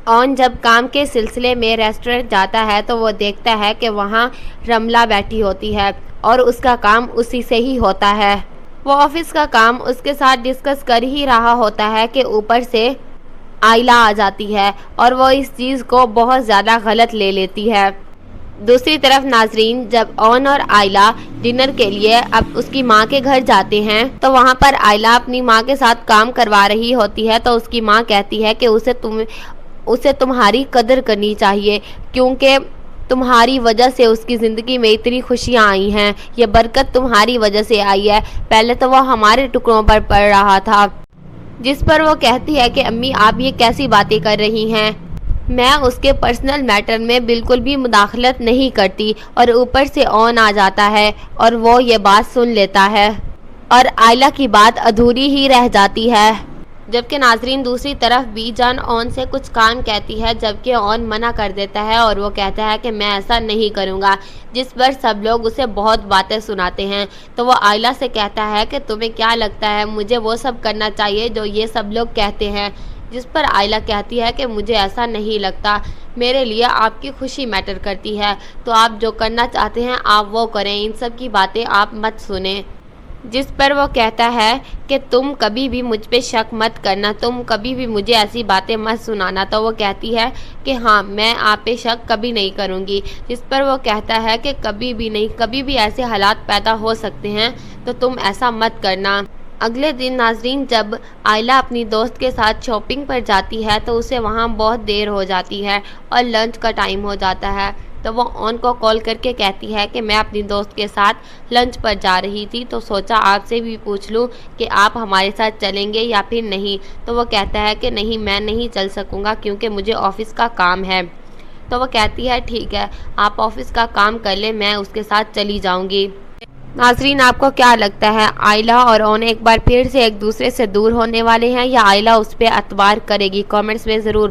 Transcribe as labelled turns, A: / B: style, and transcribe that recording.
A: On जब काम के सिलसिले में रेस्टोरेंट जाता है तो वो देखता है कि वहाँ रमला बैठी होती है और उसका काम उसी से ही होता है। वो ऑफिस का काम उसके साथ डिस्कस कर ही रहा होता है कि ऊपर से आयला आ जाती है और वो इस चीज़ को बहुत ज़्यादा गलत ले लेती है। दूसरी तरफ नाजरीन, जब ऑन और आयला डिनर के लिए अब उसकी माँ के घर जाते हैं तो वहाँ पर आयला अपनी माँ के साथ काम करवा रही होती है तो उसकी माँ कहती है कि उसे तुम्हारी कदर करनी चाहिए, क्योंकि तुम्हारी वजह से उसकी ज़िंदगी में इतनी खुशियाँ आई हैं, ये बरकत तुम्हारी वजह से आई है। पहले तो वो हमारे टुकड़ों पर पड़ रहा था। जिस पर वो कहती है कि अम्मी आप ये कैसी बातें कर रही हैं, मैं उसके पर्सनल मैटर में बिल्कुल भी मुदाखलत नहीं करती। और ऊपर से ऑन आ जाता है और वो ये बात सुन लेता है और आयला की बात अधूरी ही रह जाती है। जबकि नाजरीन दूसरी तरफ बीजान ऑन से कुछ काम कहती है, जबकि ऑन मना कर देता है और वो कहता है कि मैं ऐसा नहीं करूँगा। जिस पर सब लोग उसे बहुत बातें सुनाते हैं। तो वो आयला से कहता है कि तुम्हें क्या लगता है मुझे वो सब करना चाहिए जो ये सब लोग कहते हैं। जिस पर आयला कहती है कि मुझे ऐसा नहीं लगता, मेरे लिए आपकी खुशी मैटर करती है, तो आप जो करना चाहते हैं आप वो करें, इन सब की बातें आप मत सुने। जिस पर वो कहता है कि तुम कभी भी मुझ पे शक मत करना, तुम कभी भी मुझे ऐसी बातें मत सुनाना। तो वो कहती है कि हाँ मैं आप पे शक कभी नहीं करूँगी। जिस पर वो कहता है कि कभी भी नहीं, कभी भी ऐसे हालात पैदा हो सकते हैं तो तुम ऐसा मत करना। अगले दिन नाजरीन, जब आयला अपनी दोस्त के साथ शॉपिंग पर जाती है तो उसे वहाँ बहुत देर हो जाती है और लंच का टाइम हो जाता है। तो वो ऑन को कॉल करके कहती है कि मैं अपनी दोस्त के साथ लंच पर जा रही थी, तो सोचा आपसे भी पूछ लूँ कि आप हमारे साथ चलेंगे या फिर नहीं। तो वो कहता है कि नहीं मैं नहीं चल सकूँगा क्योंकि मुझे ऑफिस का काम है। तो वो कहती है ठीक है आप ऑफिस का काम कर लें, मैं उसके साथ चली जाऊँगी। नाजरीन आपको क्या लगता है, आयला और ऑन एक बार फिर से एक दूसरे से दूर होने वाले हैं या आयला उस पर एतबार करेगी? कमेंट्स में ज़रूर